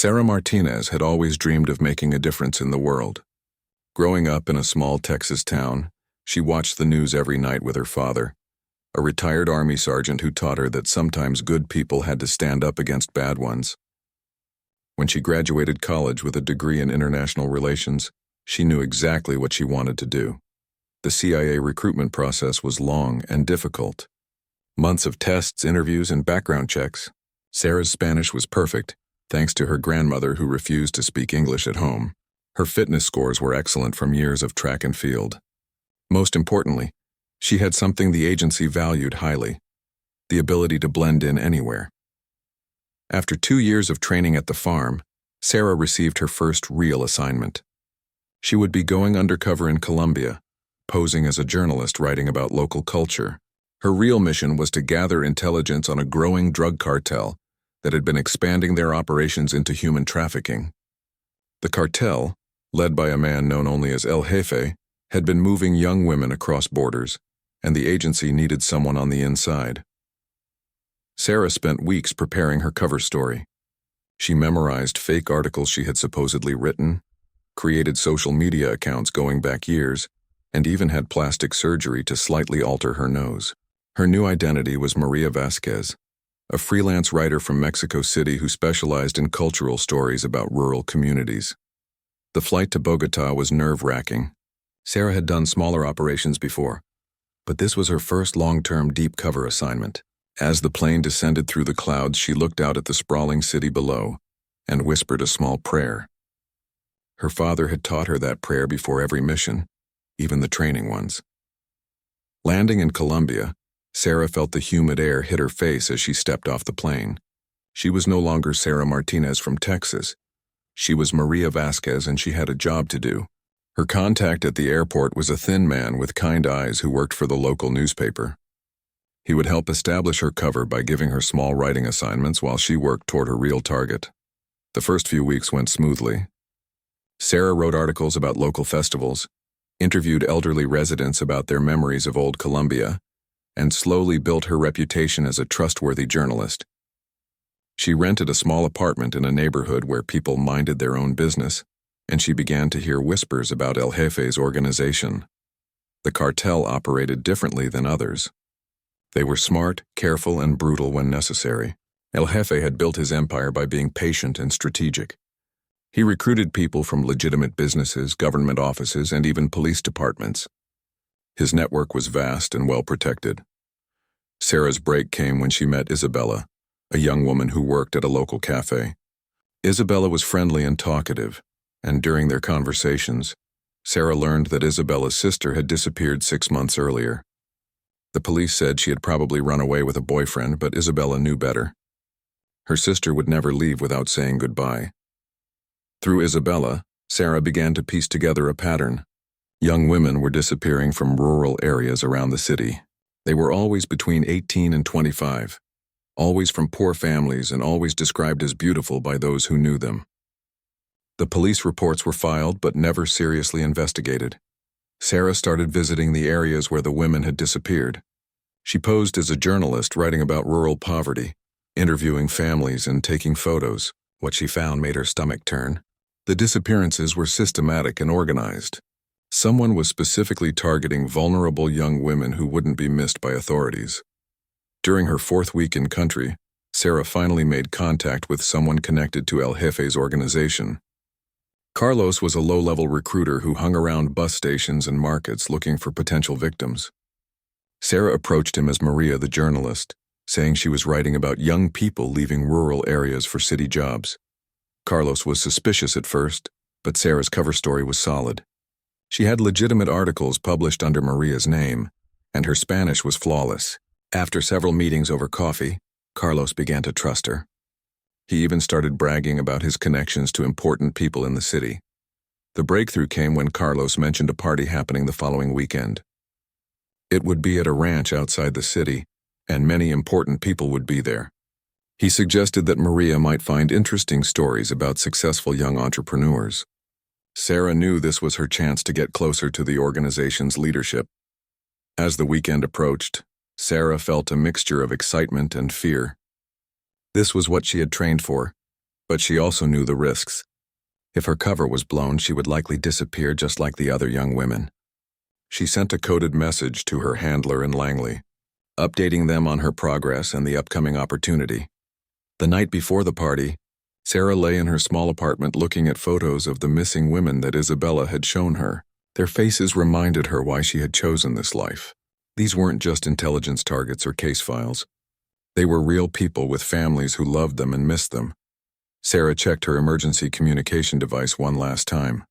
Sarah Martinez had always dreamed of making a difference in the world. Growing up in a small Texas town, she watched the news every night with her father, a retired Army sergeant who taught her that sometimes good people had to stand up against bad ones. When she graduated college with a degree in international relations, she knew exactly what she wanted to do. The CIA recruitment process was long and difficult. Months of tests, interviews, and background checks. Sarah's Spanish was perfect, thanks to her grandmother who refused to speak English at home. Her fitness scores were excellent from years of track and field. Most importantly, she had something the agency valued highly: the ability to blend in anywhere. After 2 years of training at the farm, Sarah received her first real assignment. She would be going undercover in Colombia, posing as a journalist writing about local culture. Her real mission was to gather intelligence on a growing drug cartel that had been expanding their operations into human trafficking. The cartel, led by a man known only as El Jefe, had been moving young women across borders, and the agency needed someone on the inside. Sarah spent weeks preparing her cover story. She memorized fake articles she had supposedly written, created social media accounts going back years, and even had plastic surgery to slightly alter her nose. Her new identity was Maria Vasquez, a freelance writer from Mexico City who specialized in cultural stories about rural communities. The flight to Bogota was nerve-wracking. Sarah had done smaller operations before, but this was her first long-term deep cover assignment. As the plane descended through the clouds, she looked out at the sprawling city below and whispered a small prayer. Her father had taught her that prayer before every mission, even the training ones. Landing in Colombia, Sarah felt the humid air hit her face as she stepped off the plane. She was no longer Sarah Martinez from Texas. She was Maria Vasquez, and she had a job to do. Her contact at the airport was a thin man with kind eyes who worked for the local newspaper. He would help establish her cover by giving her small writing assignments while she worked toward her real target. The first few weeks went smoothly. Sarah wrote articles about local festivals, interviewed elderly residents about their memories of old Colombia, and slowly built her reputation as a trustworthy journalist. She rented a small apartment in a neighborhood where people minded their own business, and she began to hear whispers about El Jefe's organization. The cartel operated differently than others. They were smart, careful, and brutal when necessary. El Jefe had built his empire by being patient and strategic. He recruited people from legitimate businesses, government offices, and even police departments. His network was vast and well protected. Sarah's break came when she met Isabella, a young woman who worked at a local cafe. Isabella was friendly and talkative, and during their conversations, Sarah learned that Isabella's sister had disappeared 6 months earlier. The police said she had probably run away with a boyfriend, but Isabella knew better. Her sister would never leave without saying goodbye. Through Isabella, Sarah began to piece together a pattern. Young women were disappearing from rural areas around the city. They were always between 18 and 25, always from poor families and always described as beautiful by those who knew them. The police reports were filed but never seriously investigated. Sarah started visiting the areas where the women had disappeared. She posed as a journalist writing about rural poverty, interviewing families and taking photos. What she found made her stomach turn. The disappearances were systematic and organized. Someone was specifically targeting vulnerable young women who wouldn't be missed by authorities. During her 4th week in country, Sarah finally made contact with someone connected to El Jefe's organization. Carlos was a low-level recruiter who hung around bus stations and markets looking for potential victims. Sarah approached him as Maria the journalist, saying she was writing about young people leaving rural areas for city jobs. Carlos was suspicious at first, but Sarah's cover story was solid. She had legitimate articles published under Maria's name, and her Spanish was flawless. After several meetings over coffee, Carlos began to trust her. He even started bragging about his connections to important people in the city. The breakthrough came when Carlos mentioned a party happening the following weekend. It would be at a ranch outside the city, and many important people would be there. He suggested that Maria might find interesting stories about successful young entrepreneurs. Sarah knew this was her chance to get closer to the organization's leadership. As the weekend approached, Sarah felt a mixture of excitement and fear. This was what she had trained for, but she also knew the risks. If her cover was blown, she would likely disappear just like the other young women. She sent a coded message to her handler in Langley, updating them on her progress and the upcoming opportunity. The night before the party, Sarah lay in her small apartment looking at photos of the missing women that Isabella had shown her. Their faces reminded her why she had chosen this life. These weren't just intelligence targets or case files. They were real people with families who loved them and missed them. Sarah checked her emergency communication device one last time.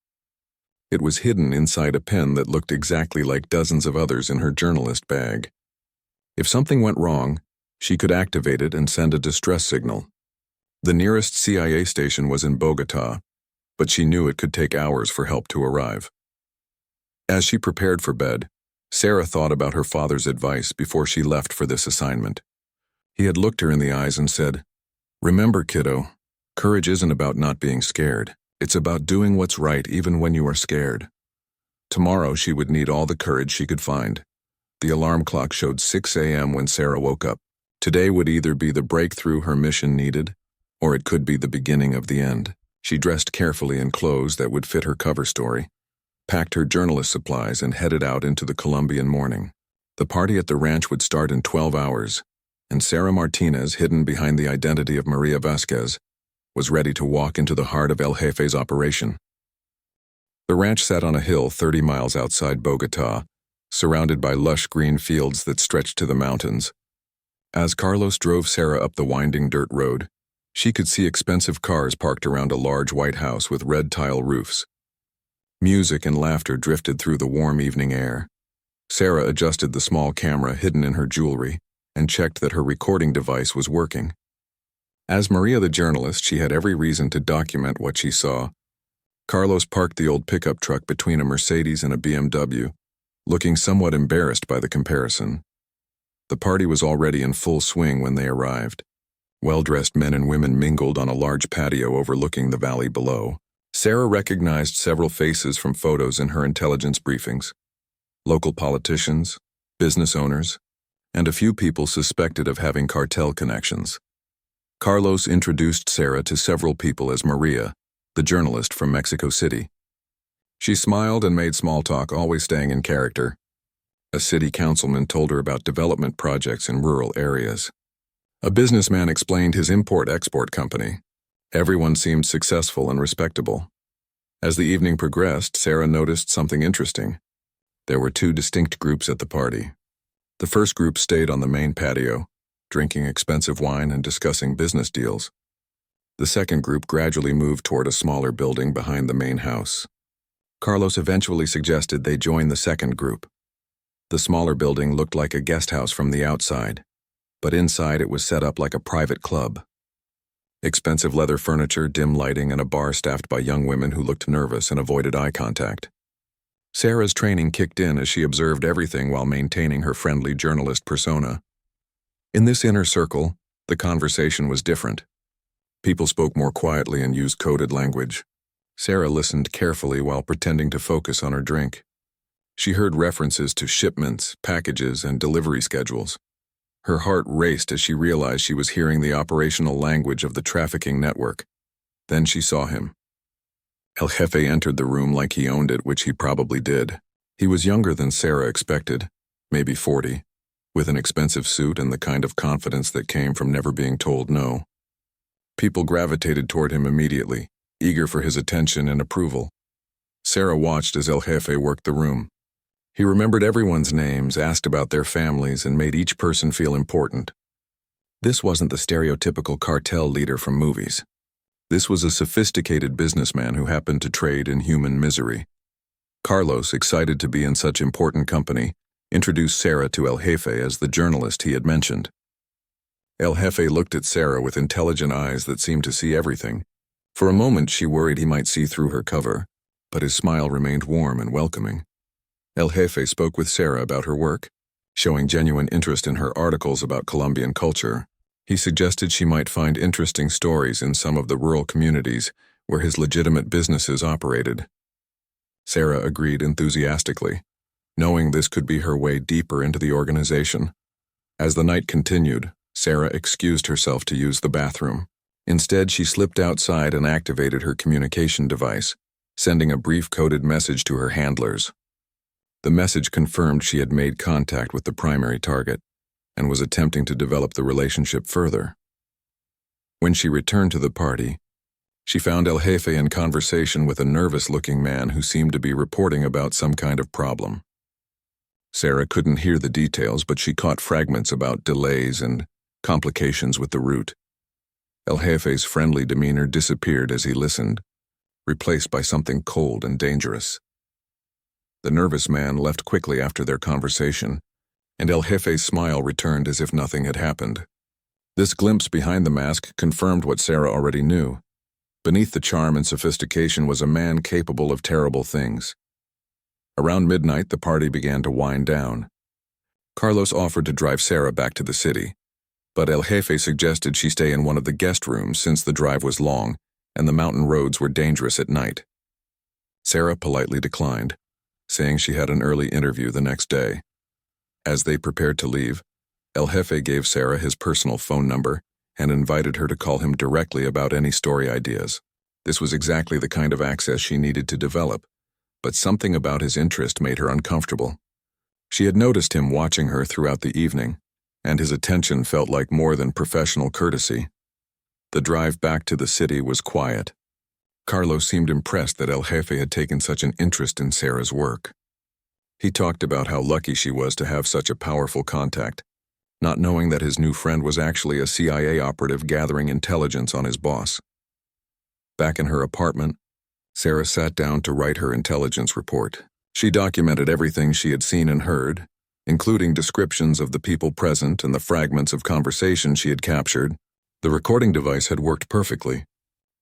It was hidden inside a pen that looked exactly like dozens of others in her journalist bag. If something went wrong, she could activate it and send a distress signal. The nearest CIA station was in Bogotá, but she knew it could take hours for help to arrive. As she prepared for bed, Sarah thought about her father's advice before she left for this assignment. He had looked her in the eyes and said, "Remember, kiddo, courage isn't about not being scared. It's about doing what's right even when you are scared." Tomorrow she would need all the courage she could find. The alarm clock showed 6 a.m. when Sarah woke up. Today would either be the breakthrough her mission needed, or it could be the beginning of the end. She dressed carefully in clothes that would fit her cover story, packed her journalist supplies, and headed out into the Colombian morning. The party at the ranch would start in 12 hours, and Sarah Martinez, hidden behind the identity of Maria Vasquez, was ready to walk into the heart of El Jefe's operation. The ranch sat on a hill 30 miles outside Bogotá, surrounded by lush green fields that stretched to the mountains. As Carlos drove Sarah up the winding dirt road, she could see expensive cars parked around a large white house with red tile roofs. Music and laughter drifted through the warm evening air. Sarah adjusted the small camera hidden in her jewelry and checked that her recording device was working. As Maria the journalist, she had every reason to document what she saw. Carlos parked the old pickup truck between a Mercedes and a BMW, looking somewhat embarrassed by the comparison. The party was already in full swing when they arrived. Well-dressed men and women mingled on a large patio overlooking the valley below. Sarah recognized several faces from photos in her intelligence briefings. Local politicians, business owners, and a few people suspected of having cartel connections. Carlos introduced Sarah to several people as Maria, the journalist from Mexico City. She smiled and made small talk, always staying in character. A city councilman told her about development projects in rural areas. A businessman explained his import-export company. Everyone seemed successful and respectable. As the evening progressed, Sarah noticed something interesting. There were two distinct groups at the party. The first group stayed on the main patio, drinking expensive wine and discussing business deals. The second group gradually moved toward a smaller building behind the main house. Carlos eventually suggested they join the second group. The smaller building looked like a guest house from the outside, but inside it was set up like a private club. Expensive leather furniture, dim lighting, and a bar staffed by young women who looked nervous and avoided eye contact. Sarah's training kicked in as she observed everything while maintaining her friendly journalist persona. In this inner circle, the conversation was different. People spoke more quietly and used coded language. Sarah listened carefully while pretending to focus on her drink. She heard references to shipments, packages, and delivery schedules. Her heart raced as she realized she was hearing the operational language of the trafficking network. Then she saw him. El Jefe entered the room like he owned it, which he probably did. He was younger than Sarah expected, maybe 40, with an expensive suit and the kind of confidence that came from never being told no. People gravitated toward him immediately, eager for his attention and approval. Sarah watched as El Jefe worked the room. He remembered everyone's names, asked about their families, and made each person feel important. This wasn't the stereotypical cartel leader from movies. This was a sophisticated businessman who happened to trade in human misery. Carlos, excited to be in such important company, introduced Sarah to El Jefe as the journalist he had mentioned. El Jefe looked at Sarah with intelligent eyes that seemed to see everything. For a moment she worried he might see through her cover, but his smile remained warm and welcoming. El Jefe spoke with Sarah about her work, showing genuine interest in her articles about Colombian culture. He suggested she might find interesting stories in some of the rural communities where his legitimate businesses operated. Sarah agreed enthusiastically, knowing this could be her way deeper into the organization. As the night continued, Sarah excused herself to use the bathroom. Instead, she slipped outside and activated her communication device, sending a brief coded message to her handlers. The message confirmed she had made contact with the primary target and was attempting to develop the relationship further. When she returned to the party, she found El Jefe in conversation with a nervous-looking man who seemed to be reporting about some kind of problem. Sarah couldn't hear the details, but she caught fragments about delays and complications with the route. El Jefe's friendly demeanor disappeared as he listened, replaced by something cold and dangerous. The nervous man left quickly after their conversation, and El Jefe's smile returned as if nothing had happened. This glimpse behind the mask confirmed what Sarah already knew. Beneath the charm and sophistication was a man capable of terrible things. Around midnight, the party began to wind down. Carlos offered to drive Sarah back to the city, but El Jefe suggested she stay in one of the guest rooms since the drive was long and the mountain roads were dangerous at night. Sarah politely declined, saying she had an early interview the next day. As they prepared to leave, El Jefe gave Sarah his personal phone number and invited her to call him directly about any story ideas. This was exactly the kind of access she needed to develop, but something about his interest made her uncomfortable. She had noticed him watching her throughout the evening, and his attention felt like more than professional courtesy. The drive back to the city was quiet. Carlos seemed impressed that El Jefe had taken such an interest in Sarah's work. He talked about how lucky she was to have such a powerful contact, not knowing that his new friend was actually a CIA operative gathering intelligence on his boss. Back in her apartment, Sarah sat down to write her intelligence report. She documented everything she had seen and heard, including descriptions of the people present and the fragments of conversation she had captured. The recording device had worked perfectly,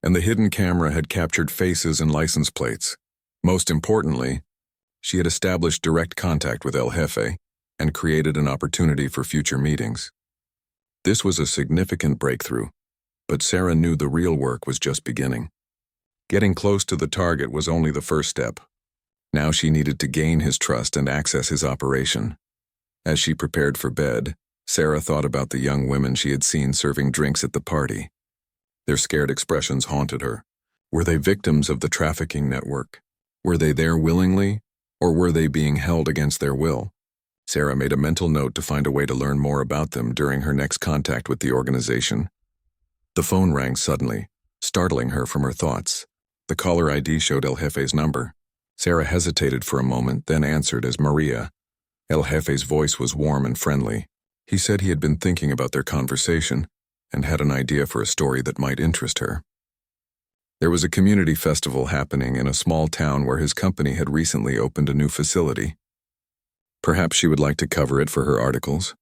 and the hidden camera had captured faces and license plates. Most importantly, she had established direct contact with El Jefe and created an opportunity for future meetings. This was a significant breakthrough, but Sarah knew the real work was just beginning. Getting close to the target was only the first step. Now she needed to gain his trust and access his operation. As she prepared for bed, Sarah thought about the young women she had seen serving drinks at the party. Their scared expressions haunted her. Were they victims of the trafficking network? Were they there willingly, or were they being held against their will? Sarah made a mental note to find a way to learn more about them during her next contact with the organization. The phone rang suddenly, startling her from her thoughts. The caller ID showed El Jefe's number. Sarah hesitated for a moment, then answered as Maria. El Jefe's voice was warm and friendly. He said he had been thinking about their conversation and had an idea for a story that might interest her. There was a community festival happening in a small town where his company had recently opened a new facility. Perhaps she would like to cover it for her articles.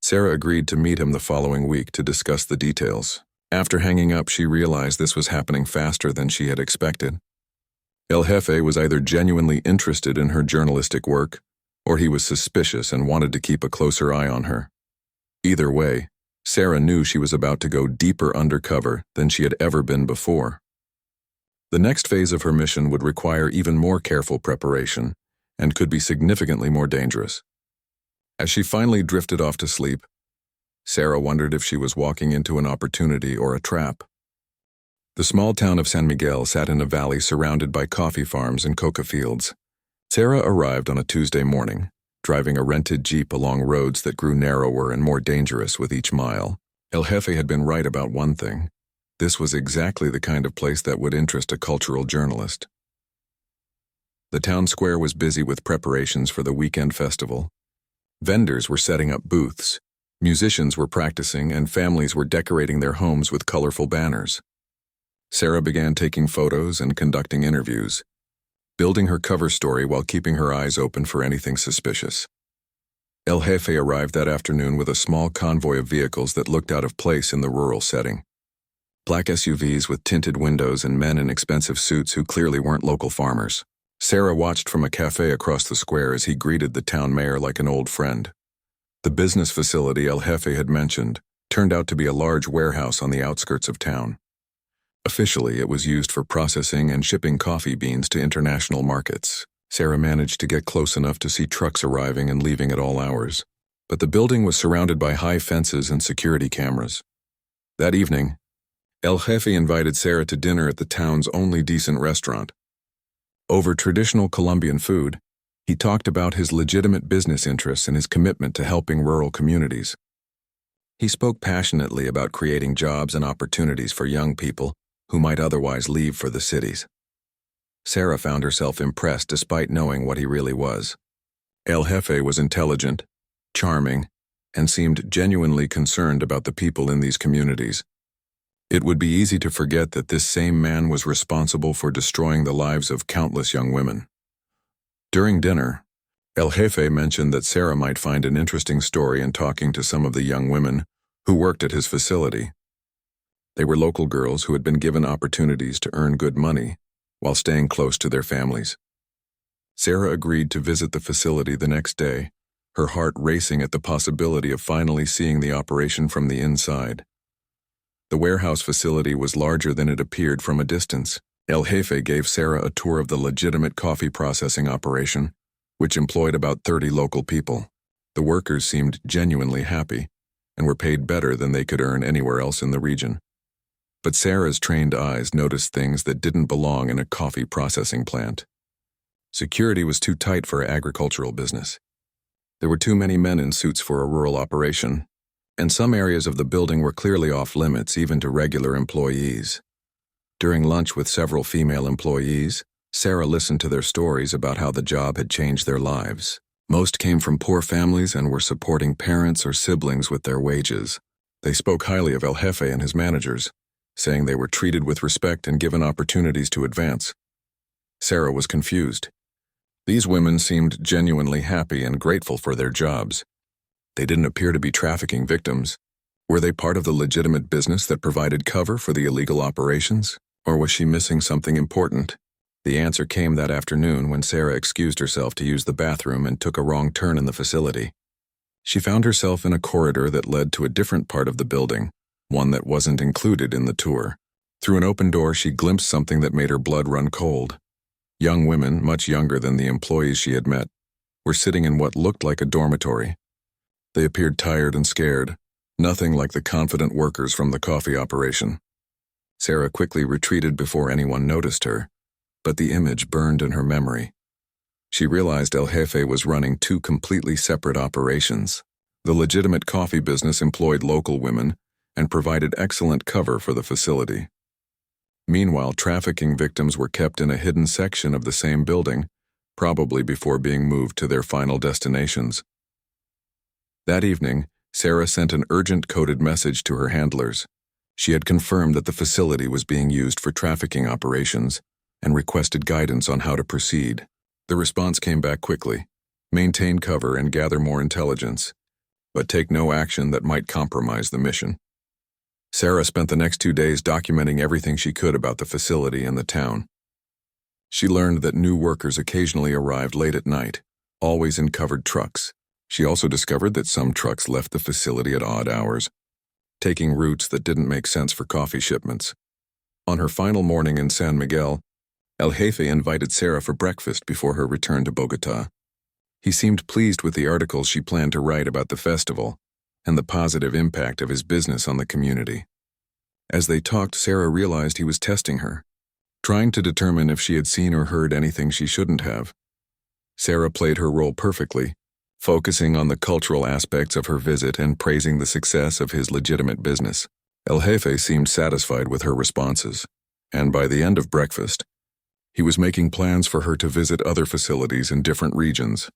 Sarah agreed to meet him the following week to discuss the details. After hanging up, she realized this was happening faster than she had expected. El Jefe was either genuinely interested in her journalistic work, or he was suspicious and wanted to keep a closer eye on her. Either way, Sarah knew she was about to go deeper undercover than she had ever been before. The next phase of her mission would require even more careful preparation and could be significantly more dangerous. As she finally drifted off to sleep, Sarah wondered if she was walking into an opportunity or a trap. The small town of San Miguel sat in a valley surrounded by coffee farms and coca fields. Sarah arrived on a Tuesday morning, driving a rented Jeep along roads that grew narrower and more dangerous with each mile. El Jefe had been right about one thing. This was exactly the kind of place that would interest a cultural journalist. The town square was busy with preparations for the weekend festival. Vendors were setting up booths, musicians were practicing, and families were decorating their homes with colorful banners. Sarah began taking photos and conducting interviews, building her cover story while keeping her eyes open for anything suspicious. El Jefe arrived that afternoon with a small convoy of vehicles that looked out of place in the rural setting. Black SUVs with tinted windows and men in expensive suits who clearly weren't local farmers. Sarah watched from a cafe across the square as he greeted the town mayor like an old friend. The business facility El Jefe had mentioned turned out to be a large warehouse on the outskirts of town. Officially, it was used for processing and shipping coffee beans to international markets. Sarah managed to get close enough to see trucks arriving and leaving at all hours, but the building was surrounded by high fences and security cameras. That evening, El Jefe invited Sarah to dinner at the town's only decent restaurant. Over traditional Colombian food, he talked about his legitimate business interests and his commitment to helping rural communities. He spoke passionately about creating jobs and opportunities for young people who might otherwise leave for the cities. Sarah found herself impressed despite knowing what he really was. El Jefe was intelligent, charming, and seemed genuinely concerned about the people in these communities. It would be easy to forget that this same man was responsible for destroying the lives of countless young women. During dinner, El Jefe mentioned that Sarah might find an interesting story in talking to some of the young women who worked at his facility. They were local girls who had been given opportunities to earn good money while staying close to their families. Sarah agreed to visit the facility the next day, her heart racing at the possibility of finally seeing the operation from the inside. The warehouse facility was larger than it appeared from a distance. El Jefe gave Sarah a tour of the legitimate coffee processing operation, which employed about 30 local people. The workers seemed genuinely happy and were paid better than they could earn anywhere else in the region. But Sarah's trained eyes noticed things that didn't belong in a coffee processing plant. Security was too tight for agricultural business. There were too many men in suits for a rural operation, and some areas of the building were clearly off limits even to regular employees. During lunch with several female employees, Sarah listened to their stories about how the job had changed their lives. Most came from poor families and were supporting parents or siblings with their wages. They spoke highly of El Jefe and his managers, saying they were treated with respect and given opportunities to advance. Sarah was confused. These women seemed genuinely happy and grateful for their jobs. They didn't appear to be trafficking victims. Were they part of the legitimate business that provided cover for the illegal operations? Or was she missing something important? The answer came that afternoon when Sarah excused herself to use the bathroom and took a wrong turn in the facility. She found herself in a corridor that led to a different part of the building, one that wasn't included in the tour. Through an open door, she glimpsed something that made her blood run cold. Young women, much younger than the employees she had met, were sitting in what looked like a dormitory. They appeared tired and scared, nothing like the confident workers from the coffee operation. Sarah quickly retreated before anyone noticed her, but the image burned in her memory. She realized El Jefe was running two completely separate operations. The legitimate coffee business employed local women and provided excellent cover for the facility. Meanwhile, trafficking victims were kept in a hidden section of the same building, probably before being moved to their final destinations. That evening, Sarah sent an urgent coded message to her handlers. She had confirmed that the facility was being used for trafficking operations and requested guidance on how to proceed. The response came back quickly: maintain cover and gather more intelligence, but take no action that might compromise the mission. Sarah spent the next 2 days documenting everything she could about the facility and the town. She learned that new workers occasionally arrived late at night, always in covered trucks. She also discovered that some trucks left the facility at odd hours, taking routes that didn't make sense for coffee shipments. On her final morning in San Miguel, El Jefe invited Sarah for breakfast before her return to Bogotá. He seemed pleased with the articles she planned to write about the festival and the positive impact of his business on the community. As they talked, Sarah realized he was testing her, trying to determine if she had seen or heard anything she shouldn't have. Sarah played her role perfectly, focusing on the cultural aspects of her visit and praising the success of his legitimate business. El Jefe seemed satisfied with her responses, and by the end of breakfast, he was making plans for her to visit other facilities in different regions.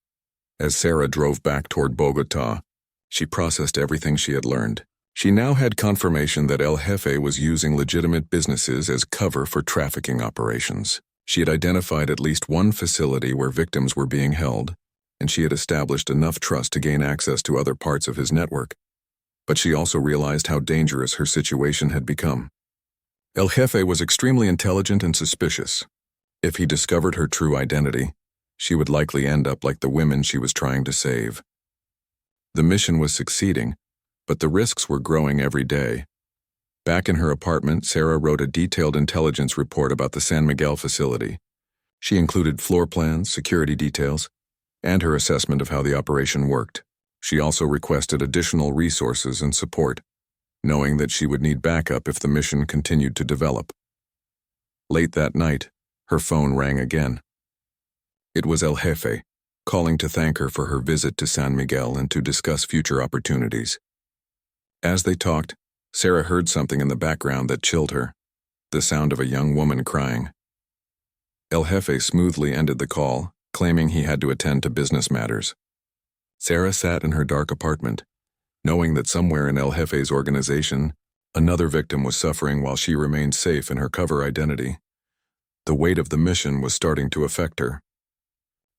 As Sarah drove back toward Bogotá, she processed everything she had learned. She now had confirmation that El Jefe was using legitimate businesses as cover for trafficking operations. She had identified at least one facility where victims were being held, and she had established enough trust to gain access to other parts of his network. But she also realized how dangerous her situation had become. El Jefe was extremely intelligent and suspicious. If he discovered her true identity, she would likely end up like the women she was trying to save. The mission was succeeding, but the risks were growing every day. Back in her apartment, Sarah wrote a detailed intelligence report about the San Miguel facility. She included floor plans, security details, and her assessment of how the operation worked. She also requested additional resources and support. knowing that she would need backup if the mission continued to develop. Late that night, her phone rang again. It was El Jefe, calling to thank her for her visit to San Miguel and to discuss future opportunities. As they talked, Sarah heard something in the background that chilled her, the sound of a young woman crying. El Jefe smoothly ended the call, claiming he had to attend to business matters. Sarah sat in her dark apartment, knowing that somewhere in El Jefe's organization, another victim was suffering while she remained safe in her cover identity. The weight of the mission was starting to affect her.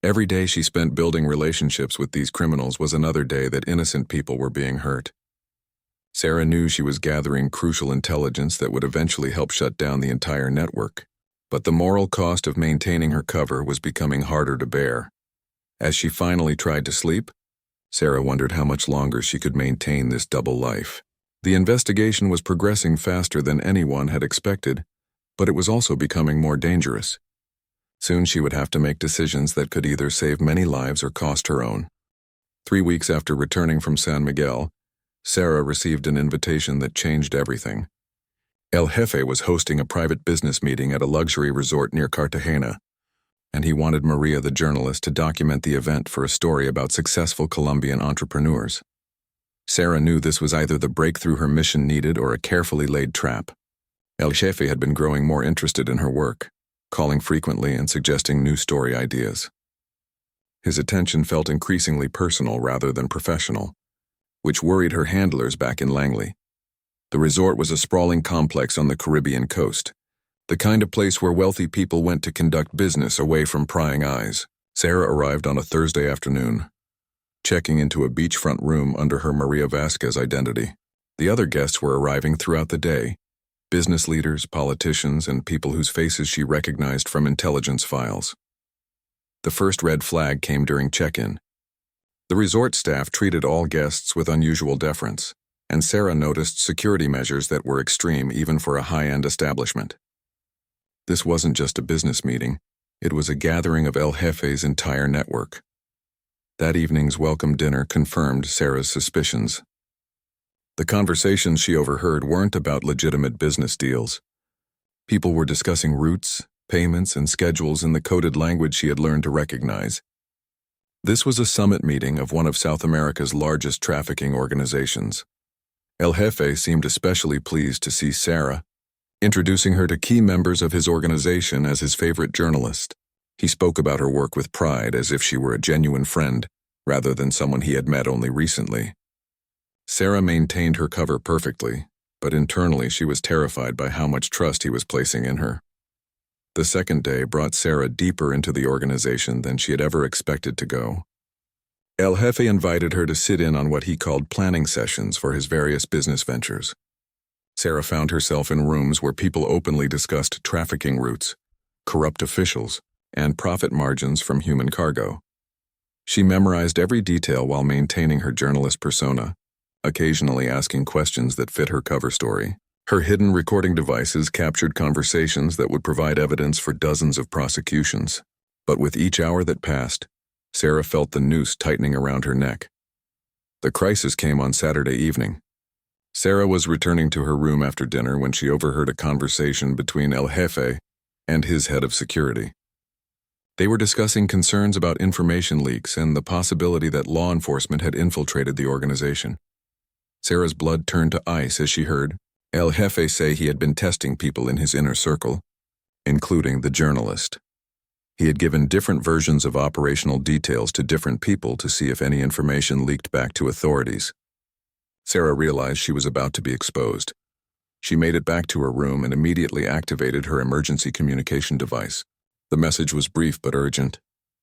Every day she spent building relationships with these criminals was another day that innocent people were being hurt. Sarah knew she was gathering crucial intelligence that would eventually help shut down the entire network, but the moral cost of maintaining her cover was becoming harder to bear. As she finally tried to sleep, Sarah wondered how much longer she could maintain this double life. The investigation was progressing faster than anyone had expected, but it was also becoming more dangerous. Soon she would have to make decisions that could either save many lives or cost her own. 3 weeks after returning from San Miguel, Sarah received an invitation that changed everything. El Jefe was hosting a private business meeting at a luxury resort near Cartagena, and he wanted Maria the journalist to document the event for a story about successful Colombian entrepreneurs. Sarah knew this was either the breakthrough her mission needed or a carefully laid trap. El Jefe had been growing more interested in her work, calling frequently and suggesting new story ideas. His attention felt increasingly personal rather than professional, which worried her handlers back in Langley. The resort was a sprawling complex on the Caribbean coast, the kind of place where wealthy people went to conduct business away from prying eyes. Sarah arrived on a Thursday afternoon, checking into a beachfront room under her Maria Vasquez identity. The other guests were arriving throughout the day, business leaders, politicians, and people whose faces she recognized from intelligence files. The first red flag came during check-in. The resort staff treated all guests with unusual deference, and Sarah noticed security measures that were extreme even for a high-end establishment. This wasn't just a business meeting, it was a gathering of El Jefe's entire network. That evening's welcome dinner confirmed Sarah's suspicions. The conversations she overheard weren't about legitimate business deals. People were discussing routes, payments, and schedules in the coded language she had learned to recognize. This was a summit meeting of one of South America's largest trafficking organizations. El Jefe seemed especially pleased to see Sarah, introducing her to key members of his organization as his favorite journalist. He spoke about her work with pride as if she were a genuine friend, rather than someone he had met only recently. Sarah maintained her cover perfectly, but internally she was terrified by how much trust he was placing in her. The second day brought Sarah deeper into the organization than she had ever expected to go. El Jefe invited her to sit in on what he called planning sessions for his various business ventures. Sarah found herself in rooms where people openly discussed trafficking routes, corrupt officials, and profit margins from human cargo. She memorized every detail while maintaining her journalist persona, occasionally asking questions that fit her cover story. Her hidden recording devices captured conversations that would provide evidence for dozens of prosecutions. But with each hour that passed, Sarah felt the noose tightening around her neck. The crisis came on Saturday evening. Sarah was returning to her room after dinner when she overheard a conversation between El Jefe and his head of security. They were discussing concerns about information leaks and the possibility that law enforcement had infiltrated the organization. Sarah's blood turned to ice as she heard El Jefe say he had been testing people in his inner circle, including the journalist. He had given different versions of operational details to different people to see if any information leaked back to authorities. Sarah realized she was about to be exposed. She made it back to her room and immediately activated her emergency communication device. The message was brief but urgent.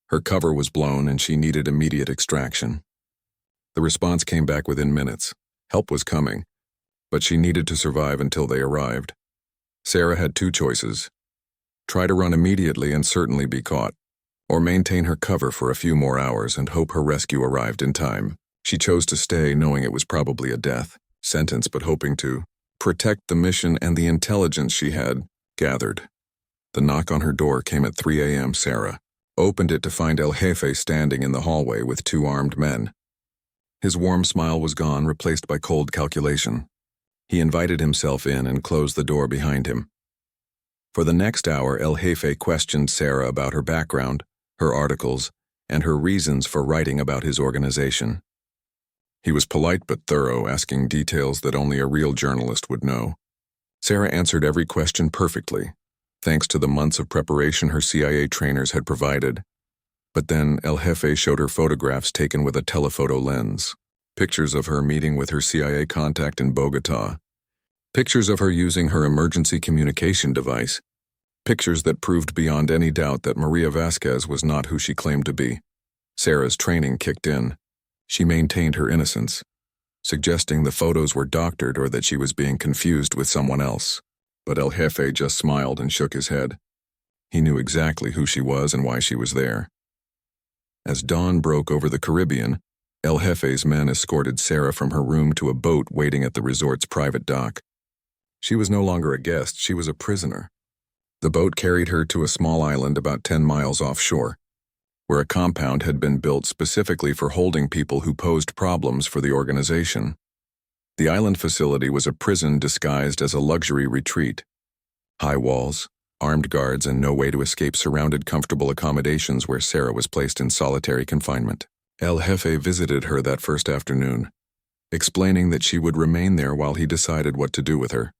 Her cover was blown and she needed immediate extraction. The response came back within minutes. Help was coming, but she needed to survive until they arrived. Sarah had two choices: try to run immediately and certainly be caught, or maintain her cover for a few more hours and hope her rescue arrived in time. She chose to stay, knowing it was probably a death sentence, but hoping to protect the mission and the intelligence she had gathered. The knock on her door came at 3 a.m. Sarah opened it to find El Jefe standing in the hallway with 2 armed men. His warm smile was gone, replaced by cold calculation. He invited himself in and closed the door behind him. For the next hour, El Jefe questioned Sarah about her background, her articles, and her reasons for writing about his organization. He was polite but thorough, asking details that only a real journalist would know. Sarah answered every question perfectly, thanks to the months of preparation her CIA trainers had provided. But then El Jefe showed her photographs taken with a telephoto lens. Pictures of her meeting with her CIA contact in Bogota. Pictures of her using her emergency communication device. Pictures that proved beyond any doubt that Maria Vasquez was not who she claimed to be. Sarah's training kicked in. She maintained her innocence, suggesting the photos were doctored or that she was being confused with someone else. But El Jefe just smiled and shook his head. He knew exactly who she was and why she was there. As dawn broke over the Caribbean, El Jefe's men escorted Sarah from her room to a boat waiting at the resort's private dock. She was no longer a guest, she was a prisoner. The boat carried her to a small island about 10 miles offshore, where a compound had been built specifically for holding people who posed problems for the organization. The island facility was a prison disguised as a luxury retreat. High walls, armed guards, and no way to escape surrounded comfortable accommodations where Sarah was placed in solitary confinement. El Jefe visited her that first afternoon, explaining that she would remain there while he decided what to do with her.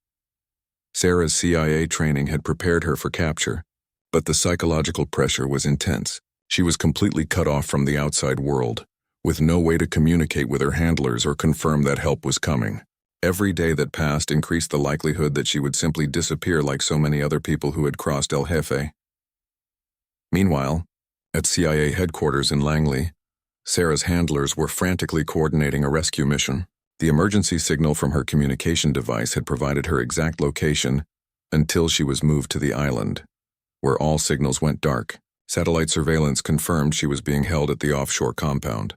Sarah's CIA training had prepared her for capture, but the psychological pressure was intense. She was completely cut off from the outside world, with no way to communicate with her handlers or confirm that help was coming. Every day that passed increased the likelihood that she would simply disappear like so many other people who had crossed El Jefe. Meanwhile, at CIA headquarters in Langley, Sarah's handlers were frantically coordinating a rescue mission. The emergency signal from her communication device had provided her exact location until she was moved to the island, where all signals went dark. Satellite surveillance confirmed she was being held at the offshore compound.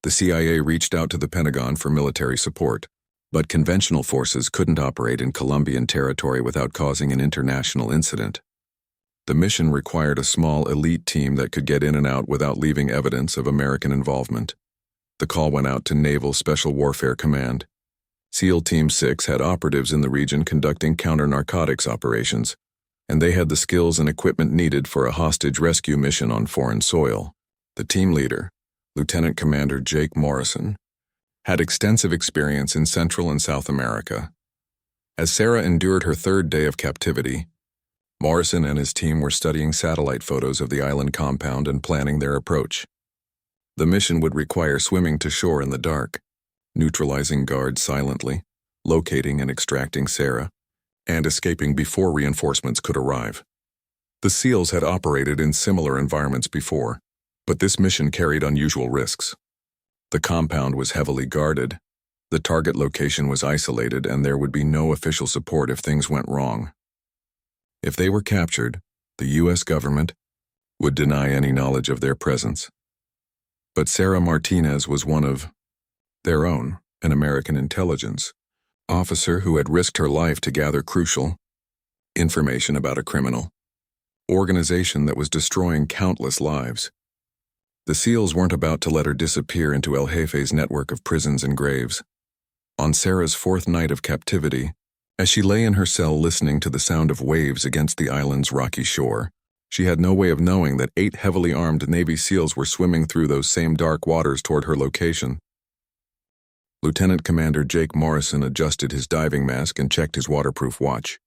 The CIA reached out to the Pentagon for military support, but conventional forces couldn't operate in Colombian territory without causing an international incident. The mission required a small elite team that could get in and out without leaving evidence of American involvement. The call went out to Naval Special Warfare Command. SEAL Team 6 had operatives in the region conducting counter-narcotics operations, and they had the skills and equipment needed for a hostage rescue mission on foreign soil. The team leader, Lieutenant Commander Jake Morrison, had extensive experience in Central and South America. As Sarah endured her third day of captivity, Morrison and his team were studying satellite photos of the island compound and planning their approach. The mission would require swimming to shore in the dark, neutralizing guards silently, locating and extracting Sarah, and escaping before reinforcements could arrive. The SEALs had operated in similar environments before, but this mission carried unusual risks. The compound was heavily guarded, the target location was isolated, and there would be no official support if things went wrong. If they were captured, the U.S. government would deny any knowledge of their presence. But Sarah Martinez was one of their own, an American intelligence officer who had risked her life to gather crucial information about a criminal organization that was destroying countless lives. The SEALs weren't about to let her disappear into El Jefe's network of prisons and graves. On Sarah's fourth night of captivity, as she lay in her cell listening to the sound of waves against the island's rocky shore, she had no way of knowing that 8 heavily armed Navy SEALs were swimming through those same dark waters toward her location. Lieutenant Commander Jake Morrison adjusted his diving mask and checked his waterproof watch.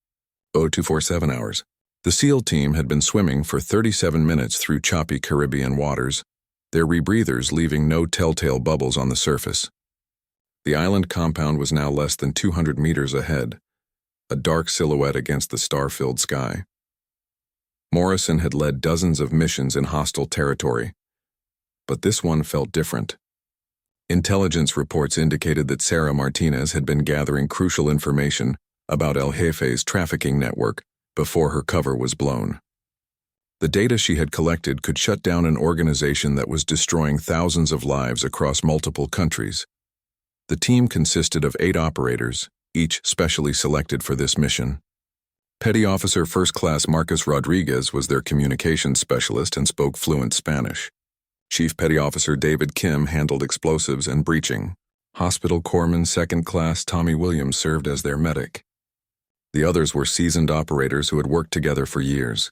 0247 hours. The SEAL team had been swimming for 37 minutes through choppy Caribbean waters, their rebreathers leaving no telltale bubbles on the surface. The island compound was now less than 200 meters ahead, a dark silhouette against the star-filled sky. Morrison had led dozens of missions in hostile territory, but this one felt different. Intelligence reports indicated that Sarah Martinez had been gathering crucial information about El Jefe's trafficking network before her cover was blown. The data she had collected could shut down an organization that was destroying thousands of lives across multiple countries. The team consisted of 8 operators, each specially selected for this mission. Petty Officer First Class Marcus Rodriguez was their communications specialist and spoke fluent Spanish. Chief Petty Officer David Kim handled explosives and breaching. Hospital Corpsman Second Class Tommy Williams served as their medic. The others were seasoned operators who had worked together for years.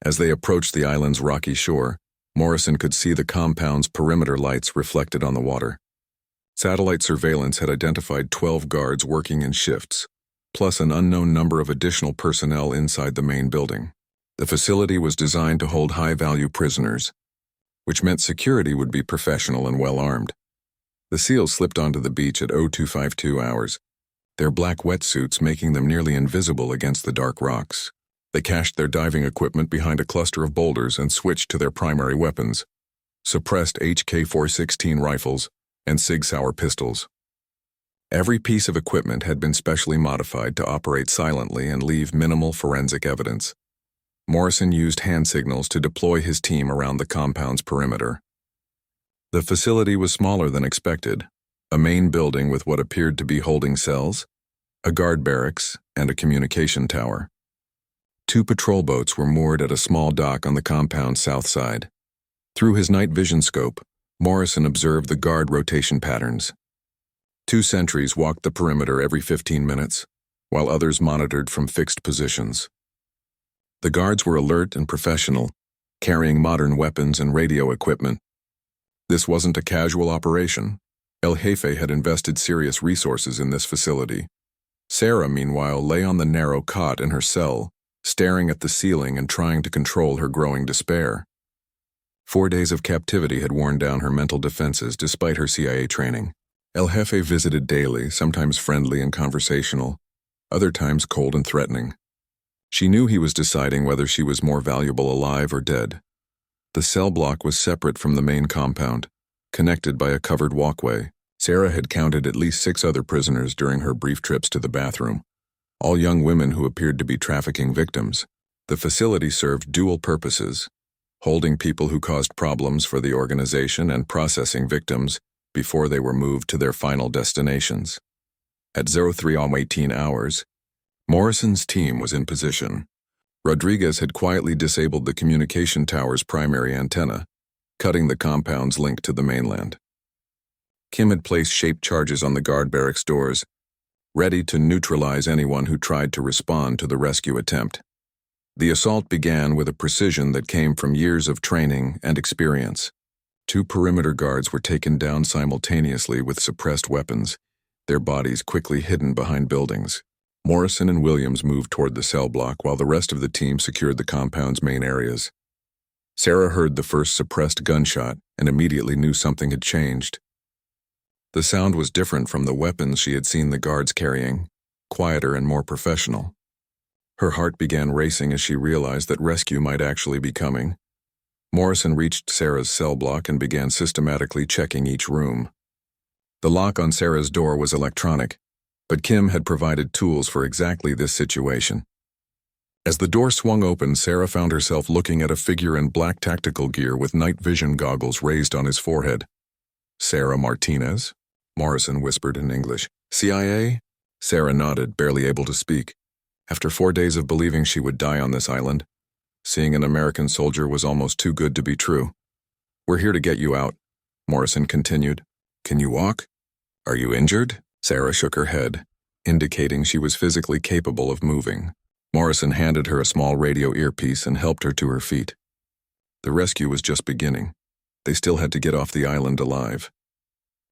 As they approached the island's rocky shore, Morrison could see the compound's perimeter lights reflected on the water. Satellite surveillance had identified 12 guards working in shifts, plus an unknown number of additional personnel inside the main building. The facility was designed to hold high-value prisoners, which meant security would be professional and well-armed. The SEALs slipped onto the beach at 0252 hours, their black wetsuits making them nearly invisible against the dark rocks. They cached their diving equipment behind a cluster of boulders and switched to their primary weapons, suppressed HK-416 rifles and Sig Sauer pistols. Every piece of equipment had been specially modified to operate silently and leave minimal forensic evidence. Morrison used hand signals to deploy his team around the compound's perimeter. The facility was smaller than expected, a main building with what appeared to be holding cells, a guard barracks, and a communication tower. 2 patrol boats were moored at a small dock on the compound's south side. Through his night vision scope, Morrison observed the guard rotation patterns. 2 sentries walked the perimeter every 15 minutes, while others monitored from fixed positions. The guards were alert and professional, carrying modern weapons and radio equipment. This wasn't a casual operation. El Jefe had invested serious resources in this facility. Sarah, meanwhile, lay on the narrow cot in her cell, staring at the ceiling and trying to control her growing despair. 4 days of captivity had worn down her mental defenses despite her CIA training. El Jefe visited daily, sometimes friendly and conversational, other times cold and threatening. She knew he was deciding whether she was more valuable alive or dead. The cell block was separate from the main compound, connected by a covered walkway. Sarah had counted at least 6 other prisoners during her brief trips to the bathroom, all young women who appeared to be trafficking victims. The facility served dual purposes, holding people who caused problems for the organization and processing victims before they were moved to their final destinations. At 03:18 hours, Morrison's team was in position. Rodriguez had quietly disabled the communication tower's primary antenna, cutting the compound's link to the mainland. Kim had placed shaped charges on the guard barracks doors, ready to neutralize anyone who tried to respond to the rescue attempt. The assault began with a precision that came from years of training and experience. 2 perimeter guards were taken down simultaneously with suppressed weapons, their bodies quickly hidden behind buildings. Morrison and Williams moved toward the cell block while the rest of the team secured the compound's main areas. Sarah heard the first suppressed gunshot and immediately knew something had changed. The sound was different from the weapons she had seen the guards carrying, quieter and more professional. Her heart began racing as she realized that rescue might actually be coming. Morrison reached Sarah's cell block and began systematically checking each room. The lock on Sarah's door was electronic, but Kim had provided tools for exactly this situation. As the door swung open, Sarah found herself looking at a figure in black tactical gear with night vision goggles raised on his forehead. "Sarah Martinez?" Morrison whispered in English. "CIA?" Sarah nodded, barely able to speak. After 4 days of believing she would die on this island, seeing an American soldier was almost too good to be true. "We're here to get you out," Morrison continued. "Can you walk? Are you injured?" Sarah shook her head, indicating she was physically capable of moving. Morrison handed her a small radio earpiece and helped her to her feet. The rescue was just beginning. They still had to get off the island alive.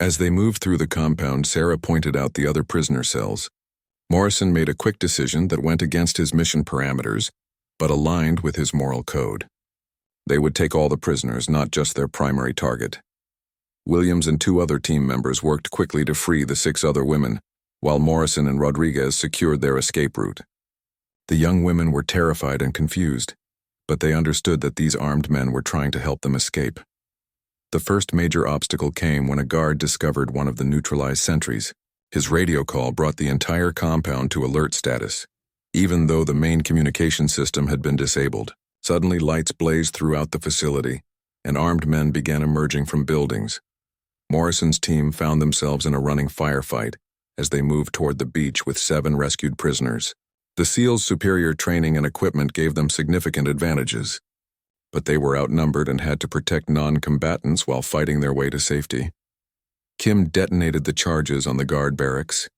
As they moved through the compound, Sarah pointed out the other prisoner cells. Morrison made a quick decision that went against his mission parameters, but aligned with his moral code. They would take all the prisoners, not just their primary target. Williams and 2 other team members worked quickly to free the 6 other women, while Morrison and Rodriguez secured their escape route. The young women were terrified and confused, but they understood that these armed men were trying to help them escape. The first major obstacle came when a guard discovered one of the neutralized sentries. His radio call brought the entire compound to alert status, even though the main communication system had been disabled. Suddenly, lights blazed throughout the facility, and armed men began emerging from buildings. Morrison's team found themselves in a running firefight as they moved toward the beach with 7 rescued prisoners. The SEALs' superior training and equipment gave them significant advantages, but they were outnumbered and had to protect non-combatants while fighting their way to safety. Kim detonated the charges on the guard barracks,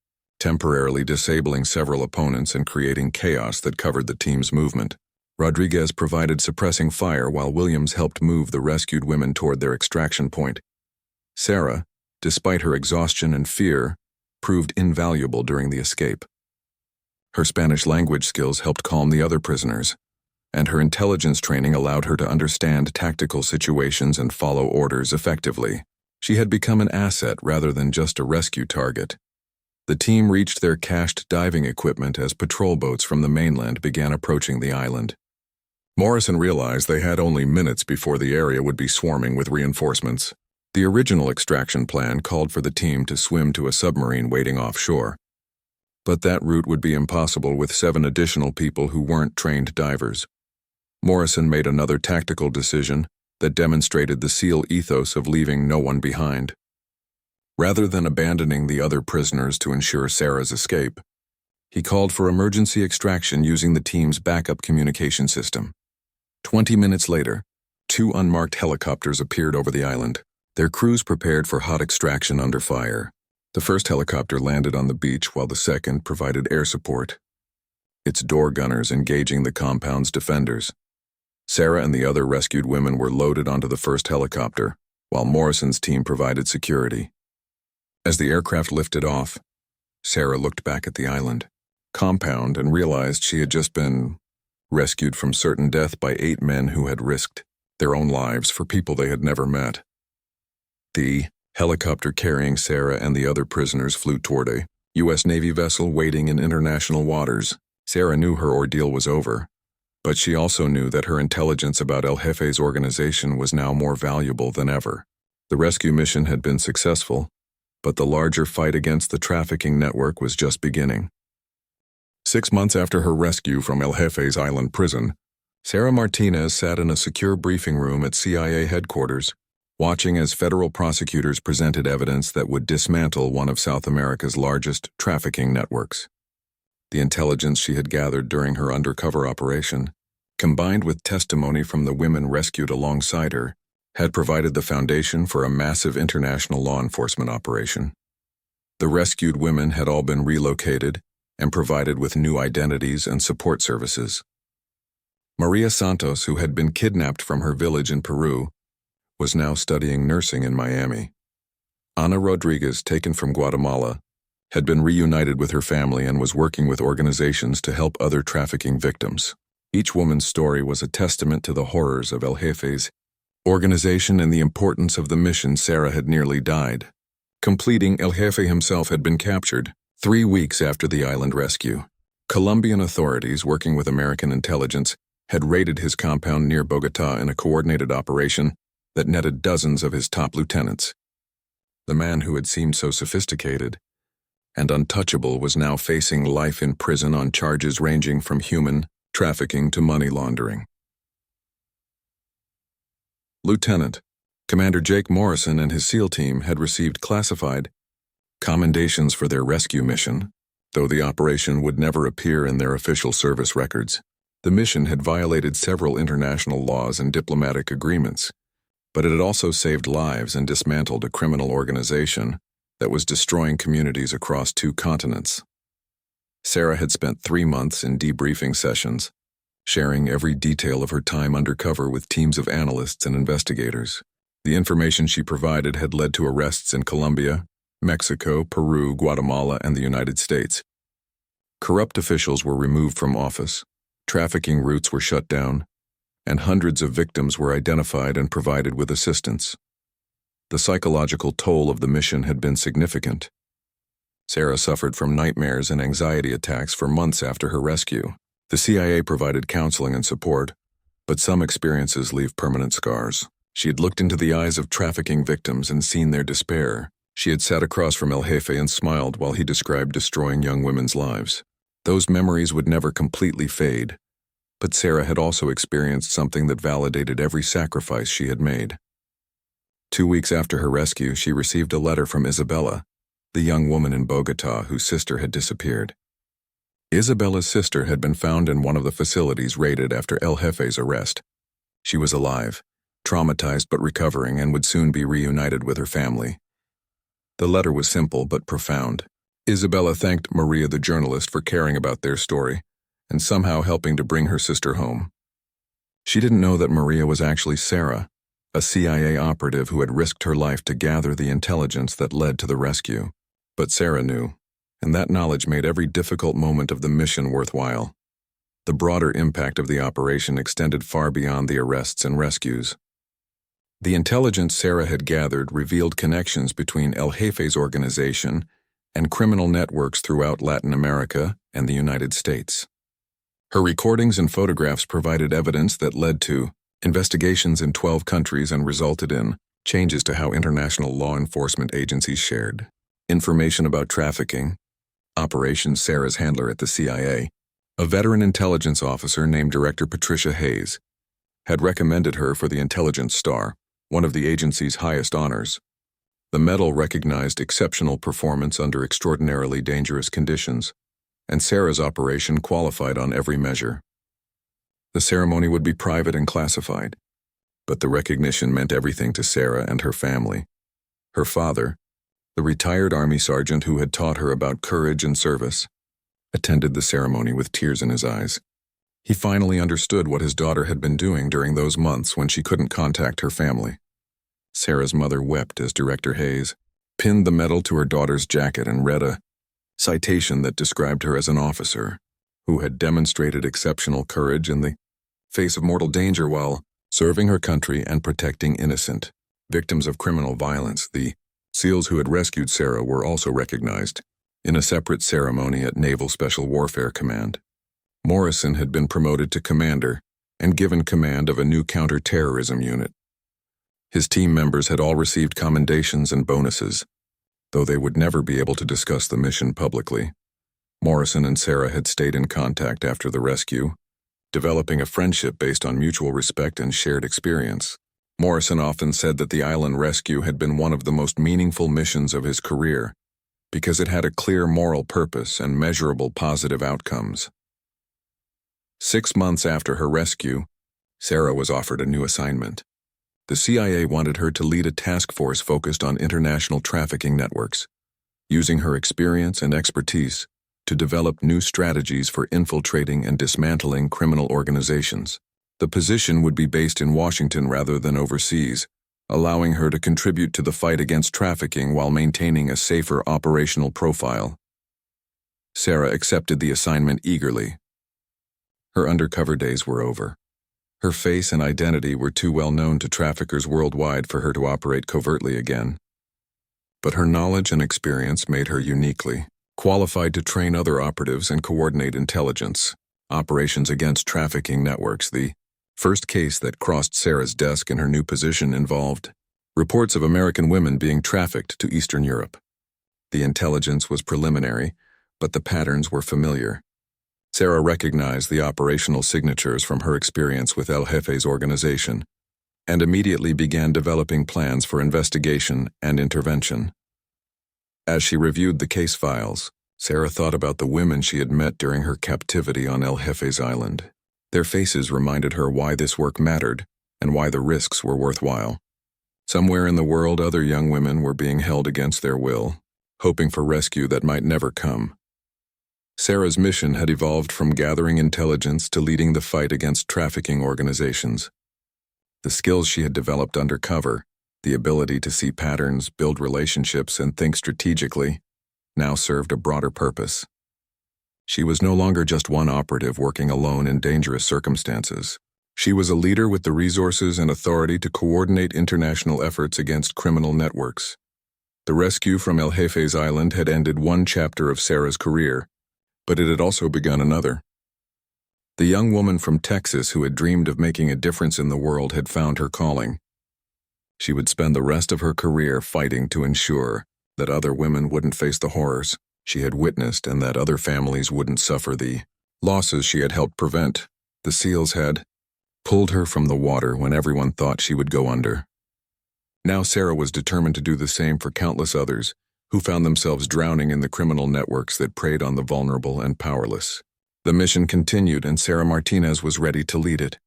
temporarily disabling several opponents and creating chaos that covered the team's movement. Rodriguez provided suppressing fire while Williams helped move the rescued women toward their extraction point. Sarah, despite her exhaustion and fear, proved invaluable during the escape. Her Spanish language skills helped calm the other prisoners, and her intelligence training allowed her to understand tactical situations and follow orders effectively. She had become an asset rather than just a rescue target. The team reached their cached diving equipment as patrol boats from the mainland began approaching the island. Morrison realized they had only minutes before the area would be swarming with reinforcements. The original extraction plan called for the team to swim to a submarine waiting offshore. But that route would be impossible with 7 additional people who weren't trained divers. Morrison made another tactical decision that demonstrated the SEAL ethos of leaving no one behind. Rather than abandoning the other prisoners to ensure Sarah's escape, he called for emergency extraction using the team's backup communication system. 20 minutes later, 2 unmarked helicopters appeared over the island. Their crews prepared for hot extraction under fire. The first helicopter landed on the beach while the second provided air support, its door gunners engaging the compound's defenders. Sarah and the other rescued women were loaded onto the first helicopter, while Morrison's team provided security. As the aircraft lifted off, Sarah looked back at the island compound and realized she had just been rescued from certain death by 8 men who had risked their own lives for people they had never met. The helicopter carrying Sarah and the other prisoners flew toward a U.S. Navy vessel waiting in international waters. Sarah knew her ordeal was over, but she also knew that her intelligence about El Jefe's organization was now more valuable than ever. The rescue mission had been successful, but the larger fight against the trafficking network was just beginning. 6 months after her rescue from El Jefe's island prison, Sarah Martinez sat in a secure briefing room at CIA headquarters, watching as federal prosecutors presented evidence that would dismantle one of South America's largest trafficking networks. The intelligence she had gathered during her undercover operation, combined with testimony from the women rescued alongside her, had provided the foundation for a massive international law enforcement operation. The rescued women had all been relocated and provided with new identities and support services. Maria Santos, who had been kidnapped from her village in Peru, was now studying nursing in Miami. Ana Rodriguez, taken from Guatemala, had been reunited with her family and was working with organizations to help other trafficking victims. Each woman's story was a testament to the horrors of El Jefe's organization and the importance of the mission. Sarah had nearly died. Completing, El Jefe himself had been captured 3 weeks after the island rescue. Colombian authorities, working with American intelligence, had raided his compound near Bogotá in a coordinated operation that netted dozens of his top lieutenants. The man who had seemed so sophisticated and untouchable was now facing life in prison on charges ranging from human trafficking to money laundering. Lieutenant Commander Jake Morrison and his SEAL team had received classified commendations for their rescue mission, though the operation would never appear in their official service records. The mission had violated several international laws and diplomatic agreements, but it had also saved lives and dismantled a criminal organization that was destroying communities across 2 continents. Sarah had spent 3 months in debriefing sessions, sharing every detail of her time undercover with teams of analysts and investigators. The information she provided had led to arrests in Colombia, Mexico, Peru, Guatemala, and the United States. Corrupt officials were removed from office, trafficking routes were shut down, and hundreds of victims were identified and provided with assistance. The psychological toll of the mission had been significant. Sarah suffered from nightmares and anxiety attacks for months after her rescue. The CIA provided counseling and support, but some experiences leave permanent scars. She had looked into the eyes of trafficking victims and seen their despair. She had sat across from El Jefe and smiled while he described destroying young women's lives. Those memories would never completely fade, but Sarah had also experienced something that validated every sacrifice she had made. 2 weeks after her rescue, she received a letter from Isabella, the young woman in Bogotá whose sister had disappeared. Isabella's sister had been found in one of the facilities raided after El Jefe's arrest. She was alive, traumatized but recovering, and would soon be reunited with her family. The letter was simple but profound. Isabella thanked Maria the journalist for caring about their story and somehow helping to bring her sister home. She didn't know that Maria was actually Sarah, a CIA operative who had risked her life to gather the intelligence that led to the rescue. But Sarah knew, and that knowledge made every difficult moment of the mission worthwhile. The broader impact of the operation extended far beyond the arrests and rescues. The intelligence Sarah had gathered revealed connections between El Jefe's organization and criminal networks throughout Latin America and the United States. Her recordings and photographs provided evidence that led to investigations in 12 countries and resulted in changes to how international law enforcement agencies shared information about trafficking. Operations Sarah's handler at the CIA, a veteran intelligence officer named Director Patricia Hayes, had recommended her for the Intelligence Star, one of the agency's highest honors. The medal recognized exceptional performance under extraordinarily dangerous conditions, and Sarah's operation qualified on every measure. The ceremony would be private and classified, but the recognition meant everything to Sarah and her family. Her father, the retired Army sergeant who had taught her about courage and service, attended the ceremony with tears in his eyes. He finally understood what his daughter had been doing during those months when she couldn't contact her family. Sarah's mother wept as Director Hayes pinned the medal to her daughter's jacket and read a citation that described her as an officer who had demonstrated exceptional courage in the face of mortal danger while serving her country and protecting innocent victims of criminal violence. The SEALs who had rescued Sarah were also recognized in a separate ceremony at Naval Special Warfare Command. Morrison had been promoted to commander and given command of a new counter-terrorism unit. His team members had all received commendations and bonuses, though they would never be able to discuss the mission publicly. Morrison and Sarah had stayed in contact after the rescue, developing a friendship based on mutual respect and shared experience. Morrison often said that the island rescue had been one of the most meaningful missions of his career because it had a clear moral purpose and measurable positive outcomes. 6 months after her rescue, Sarah was offered a new assignment. The CIA wanted her to lead a task force focused on international trafficking networks, using her experience and expertise to develop new strategies for infiltrating and dismantling criminal organizations. The position would be based in Washington rather than overseas, allowing her to contribute to the fight against trafficking while maintaining a safer operational profile. Sarah accepted the assignment eagerly. Her undercover days were over. Her face and identity were too well known to traffickers worldwide for her to operate covertly again. But her knowledge and experience made her uniquely qualified to train other operatives and coordinate intelligence operations against trafficking networks. The first case that crossed Sarah's desk in her new position involved reports of American women being trafficked to Eastern Europe. The intelligence was preliminary, but the patterns were familiar. Sarah recognized the operational signatures from her experience with El Jefe's organization and immediately began developing plans for investigation and intervention. As she reviewed the case files, Sarah thought about the women she had met during her captivity on El Jefe's island. Their faces reminded her why this work mattered and why the risks were worthwhile. Somewhere in the world, other young women were being held against their will, hoping for rescue that might never come. Sarah's mission had evolved from gathering intelligence to leading the fight against trafficking organizations. The skills she had developed undercover, the ability to see patterns, build relationships, and think strategically, now served a broader purpose. She was no longer just one operative working alone in dangerous circumstances. She was a leader with the resources and authority to coordinate international efforts against criminal networks. The rescue from El Jefe's island had ended one chapter of Sarah's career, but it had also begun another. The young woman from Texas who had dreamed of making a difference in the world had found her calling. She would spend the rest of her career fighting to ensure that other women wouldn't face the horrors she had witnessed and that other families wouldn't suffer the losses she had helped prevent. The SEALs had pulled her from the water when everyone thought she would go under. Now Sarah was determined to do the same for countless others who found themselves drowning in the criminal networks that preyed on the vulnerable and powerless. The mission continued, and Sarah Martinez was ready to lead it.